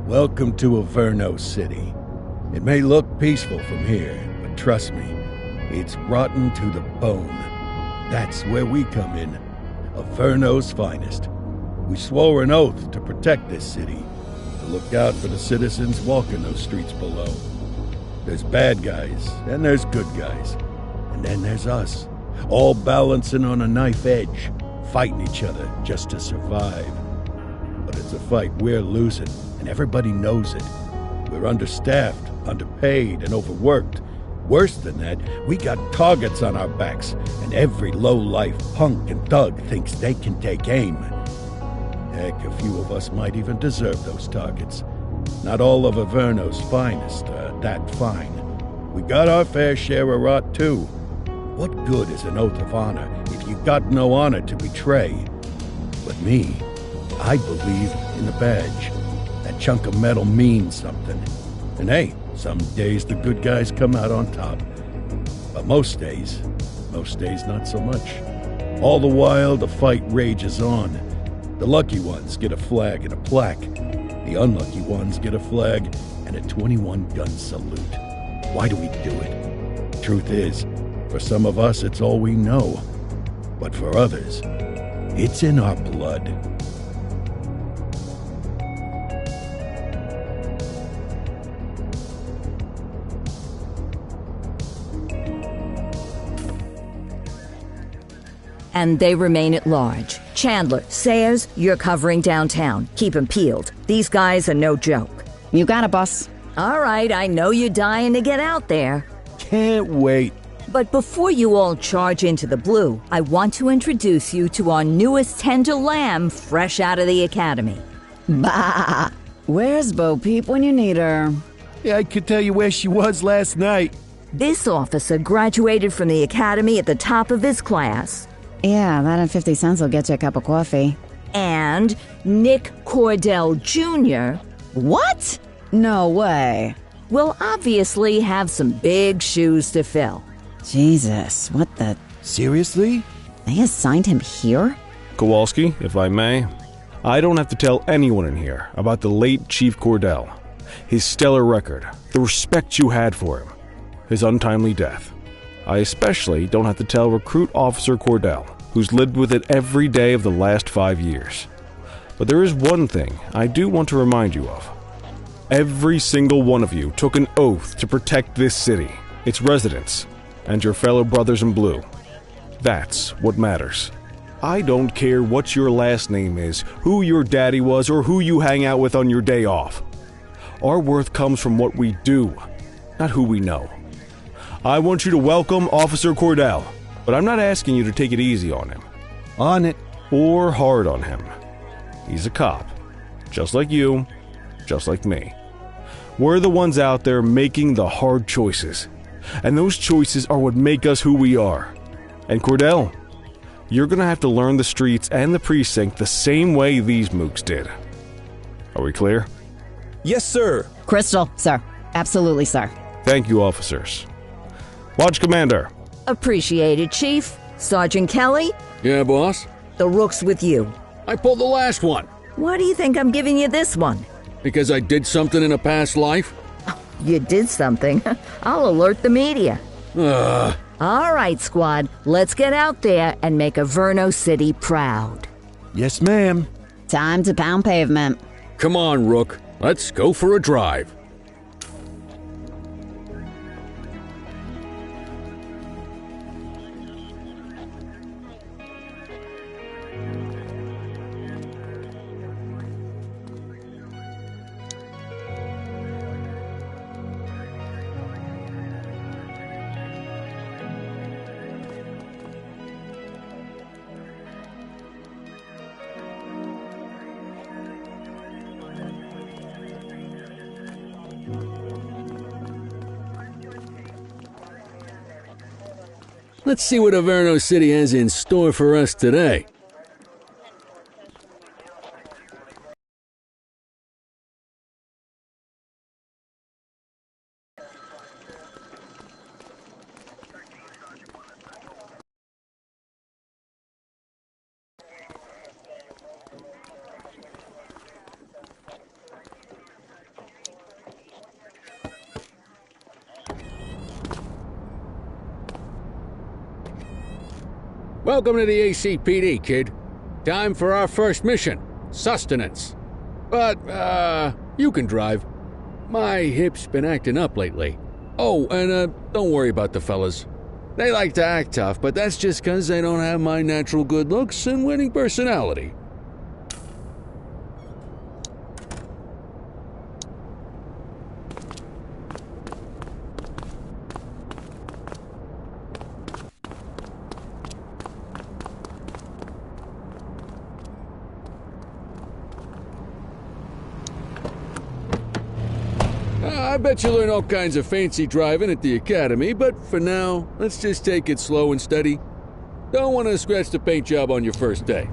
Welcome to Averno City. It may look peaceful from here, but trust me, it's rotten to the bone. That's where we come in. Averno's finest. We swore an oath to protect this city, to look out for the citizens walking those streets below. There's bad guys, and there's good guys. And then there's us, all balancing on a knife edge, fighting each other just to survive. But it's a fight we're losing, and everybody knows it. We're understaffed, underpaid, and overworked. Worse than that, we got targets on our backs, and every low-life punk and thug thinks they can take aim. Heck, a few of us might even deserve those targets. Not all of Averno's finest are that fine. We got our fair share of rot, too. What good is an oath of honor if you got no honor to betray? But me, I believe in the badge. That chunk of metal means something. And hey, some days the good guys come out on top. But most days not so much. All the while, the fight rages on. The lucky ones get a flag and a plaque. The unlucky ones get a flag and a 21-gun salute. Why do we do it? Truth is, for some of us, it's all we know. But for others, it's in our blood. And they remain at large. Chandler, Sayers, you're covering downtown. Keep 'em peeled. These guys are no joke. You got it, boss. All right, I know you're dying to get out there. Can't wait. But before you all charge into the blue, I want to introduce you to our newest tender lamb fresh out of the academy. Bah! Where's Bo Peep when you need her? Yeah, I could tell you where she was last night. This officer graduated from the academy at the top of his class. Yeah, that and 50 cents will get you a cup of coffee. And Nick Cordell Jr. What? No way. will obviously have some big shoes to fill. Jesus, what the... Seriously? They assigned him here? Kowalski, if I may, I don't have to tell anyone in here about the late Chief Cordell, his stellar record, the respect you had for him, his untimely death. I especially don't have to tell Recruit Officer Cordell, who's lived with it every day of the last 5 years. But there is one thing I do want to remind you of. Every single one of you took an oath to protect this city, its residents, and your fellow brothers in blue. That's what matters. I don't care what your last name is, who your daddy was, or who you hang out with on your day off. Our worth comes from what we do, not who we know. I want you to welcome Officer Cordell, but I'm not asking you to take it easy on him. On it. Or hard on him. He's a cop, just like you, just like me. We're the ones out there making the hard choices, and those choices are what make us who we are. And Cordell, you're gonna have to learn the streets and the precinct the same way these mooks did. Are we clear? Yes, sir. Crystal, sir. Absolutely, sir. Thank you, officers. Lodge Commander. Appreciated, Chief. Sergeant Kelly, Yeah, boss? the rook's with you. I pulled the last one. Why do you think I'm giving you this one? Because I did something in a past life? You did something. I'll alert the media. Ugh. All right, squad. Let's get out there and make Averno City proud. Yes, ma'am. Time to pound pavement. Come on, Rook. Let's go for a drive. Let's see what Averno City has in store for us today. Welcome to the ACPD, kid. Time for our first mission, sustenance. But, you can drive. My hip's been acting up lately. Oh, and, don't worry about the fellas. They like to act tough, but that's just 'cause they don't have my natural good looks and winning personality. I bet you learn all kinds of fancy driving at the academy, but for now, let's just take it slow and steady. Don't want to scratch the paint job on your first day.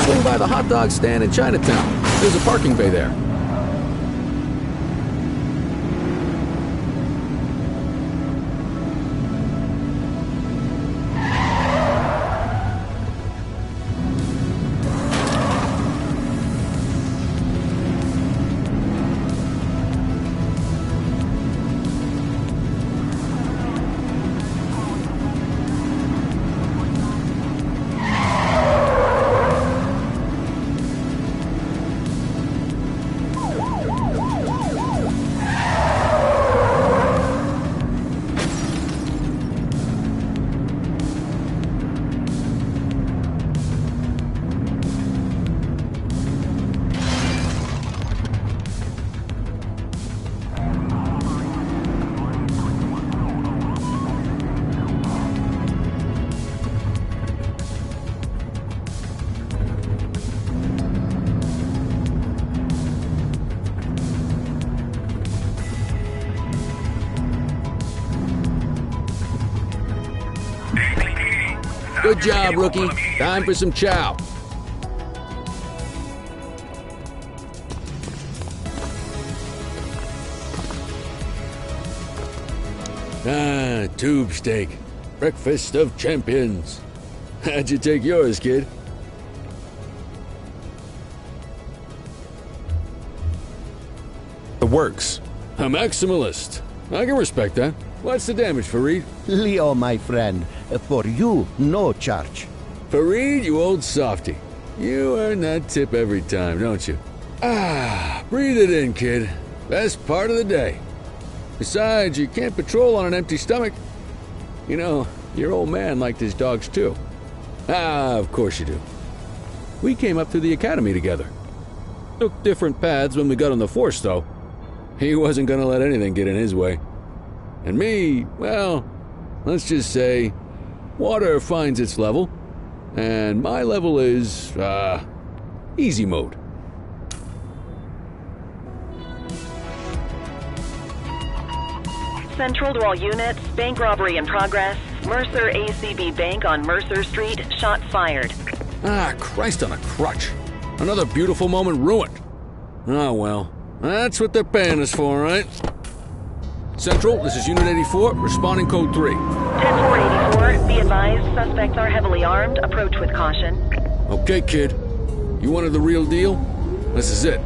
Swing by the hot dog stand in Chinatown. There's a parking bay there. Good job, rookie. Time for some chow. Tube steak. Breakfast of champions. How'd you take yours, kid? The works. A maximalist. I can respect that. What's the damage, Fareed? Leo, my friend, for you, no charge. Fareed, you old softy. You earn that tip every time, don't you? Breathe it in, kid. Best part of the day. Besides, you can't patrol on an empty stomach. You know, your old man liked his dogs too. Of course you do. We came up through the academy together. Took different paths when we got on the force, though. He wasn't gonna let anything get in his way. And me, well, let's just say, water finds its level, and my level is, easy mode. Central to all units, bank robbery in progress. Mercer ACB Bank on Mercer Street, shots fired. Christ on a crutch. Another beautiful moment ruined. Oh well, that's what they're paying us for, right? Central, this is Unit 84, responding code 3. 10-484, be advised, suspects are heavily armed, approach with caution. Okay, kid. You wanted the real deal? This is it.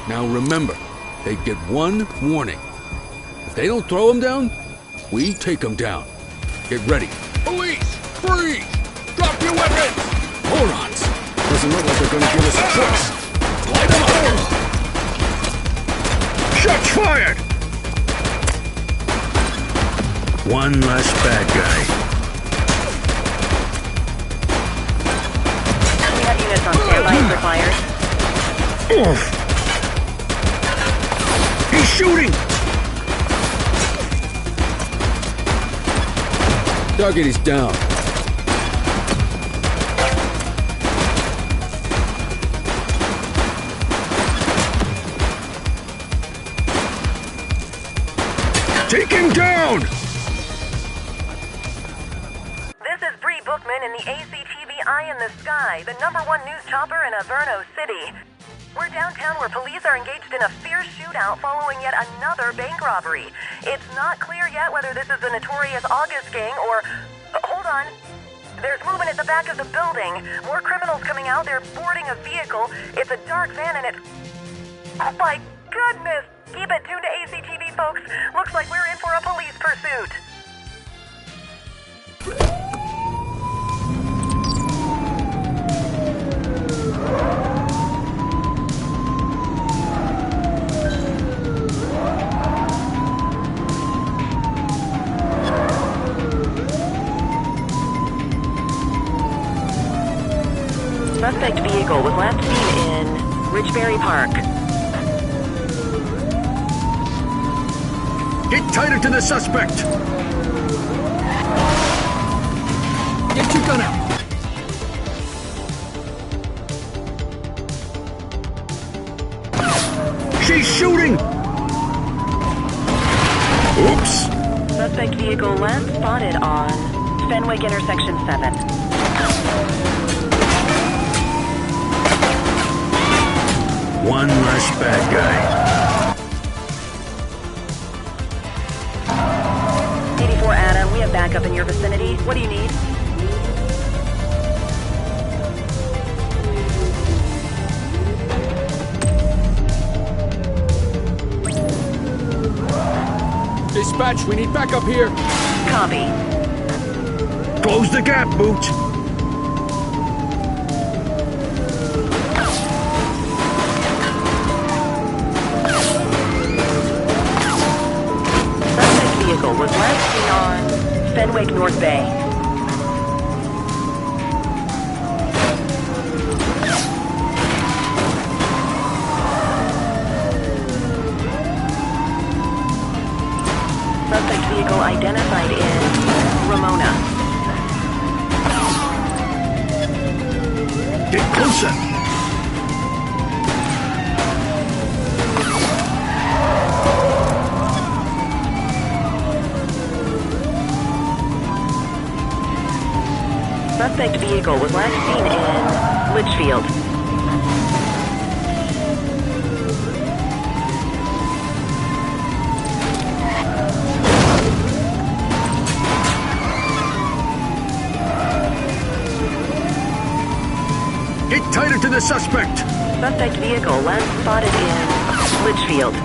Now remember, they get one warning. If they don't throw them down, we take them down. Get ready. Police! Freeze! Drop your weapons! Morons! Doesn't look like they're gonna give us a choice. Light them up! Shots fired! One less bad guy. We have units on standby if required. He's shooting! Target is down. Take him down! This is Bree Bookman in the ACTV Eye in the Sky, the #1 news chopper in Averno City. We're downtown where police are engaged in a fierce shootout following yet another bank robbery. It's not clear yet whether this is the notorious August gang or... hold on. There's movement at the back of the building. More criminals coming out. They're boarding a vehicle. It's a dark van and it's... oh my goodness! Keep it tuned to ACTV, folks. Looks like we're in for a police pursuit. Suspect vehicle was last seen in Richbury Park. Get tighter to the suspect! Get your gun out! She's shooting! Oops! Suspect vehicle last spotted on Fenwick intersection 7. One less bad guy. 84 Adam, we have backup in your vicinity. What do you need? Dispatch, we need backup here. Copy. Close the gap, Boot! Suspect vehicle was last seen on Fenwick North Bay. Suspect vehicle identified in Ramona. Get closer! Suspect vehicle was last seen in Litchfield. Get tighter to the suspect! Suspect vehicle last spotted in Litchfield.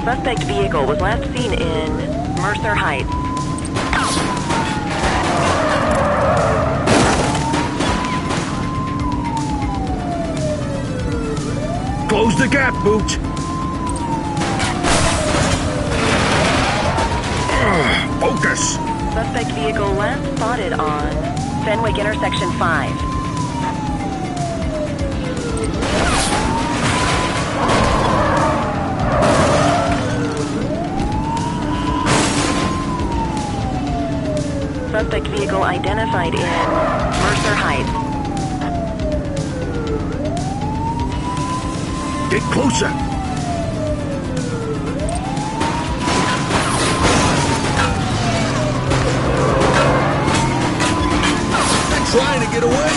Suspect vehicle was last seen in Mercer Heights. Close the gap, Boot! Focus! Suspect vehicle last spotted on Fenwick intersection 5. Suspect vehicle identified in Mercer Heights. Get closer! They're trying to get away!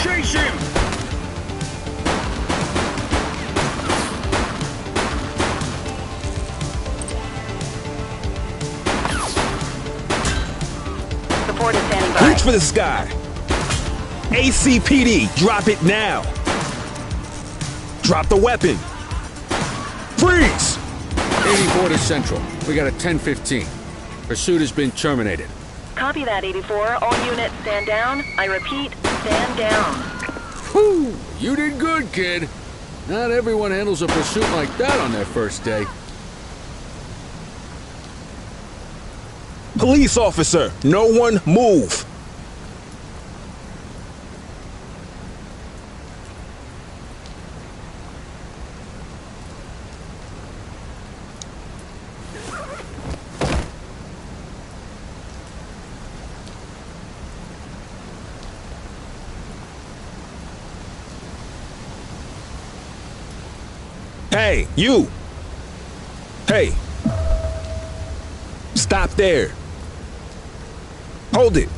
Chase him! Support is standing by. Reach for the sky. ACPD, drop it now. Drop the weapon. Freeze! 84 to Central. We got a 10:15. Pursuit has been terminated. Copy that, 84. All units stand down. I repeat, stand down. Whew! You did good, kid. Not everyone handles a pursuit like that on their first day. Police officer, no one move! Hey, you! Hey! Stop there! Hold it!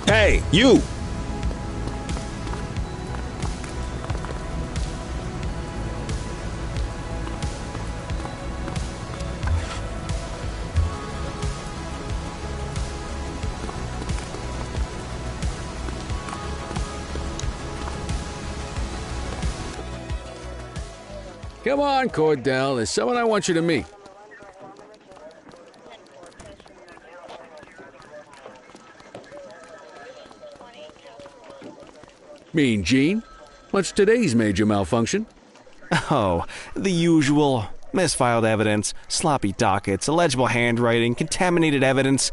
Hey, you! Come on, Cordell. There's someone I want you to meet. Mean Gene? What's today's major malfunction? Oh, the usual. Misfiled evidence, sloppy dockets, illegible handwriting, contaminated evidence.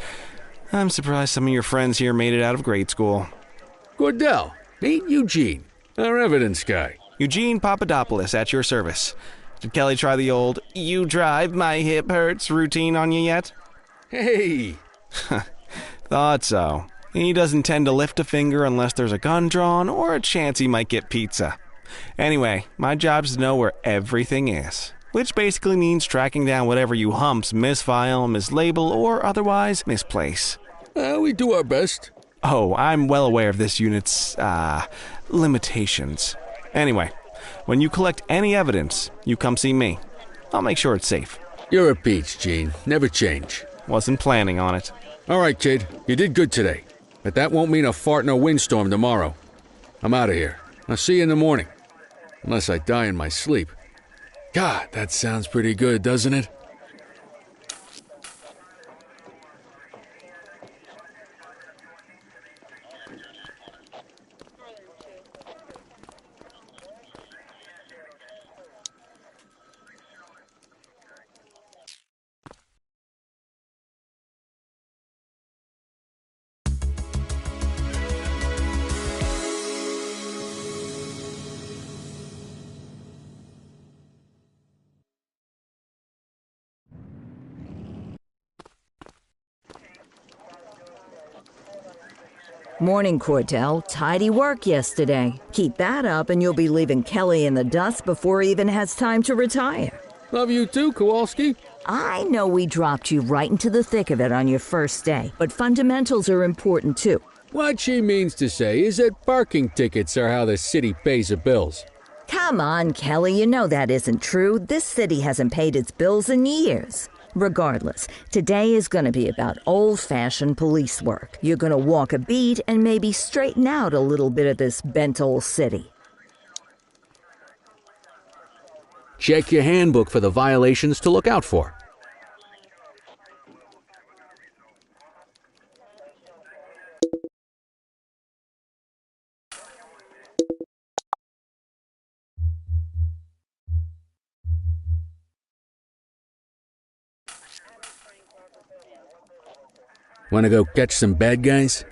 I'm surprised some of your friends here made it out of grade school. Cordell, meet Eugene, our evidence guy. Eugene Papadopoulos at your service. Did Kelly try the old, "you drive, my hip hurts" routine on you yet? Hey! Thought so. He doesn't tend to lift a finger unless there's a gun drawn or a chance he might get pizza. Anyway, my job's to know where everything is, which basically means tracking down whatever you humps misfile, mislabel, or otherwise misplace. We do our best. Oh, I'm well aware of this unit's, limitations. Anyway, when you collect any evidence, you come see me. I'll make sure it's safe. You're a peach, Gene. Never change. Wasn't planning on it. All right, kid. You did good today. But that won't mean a fart in a windstorm tomorrow. I'm out of here. I'll see you in the morning. Unless I die in my sleep. God, that sounds pretty good, doesn't it? Morning, Cordell. Tidy work yesterday. Keep that up and you'll be leaving Kelly in the dust before he even has time to retire. Love you too, Kowalski. I know we dropped you right into the thick of it on your first day, but fundamentals are important too. What she means to say is that parking tickets are how the city pays the bills. Come on, Kelly, you know that isn't true. This city hasn't paid its bills in years. Regardless, today is going to be about old-fashioned police work. You're going to walk a beat and maybe straighten out a little bit of this bent old city. Check your handbook for the violations to look out for. Wanna go catch some bad guys?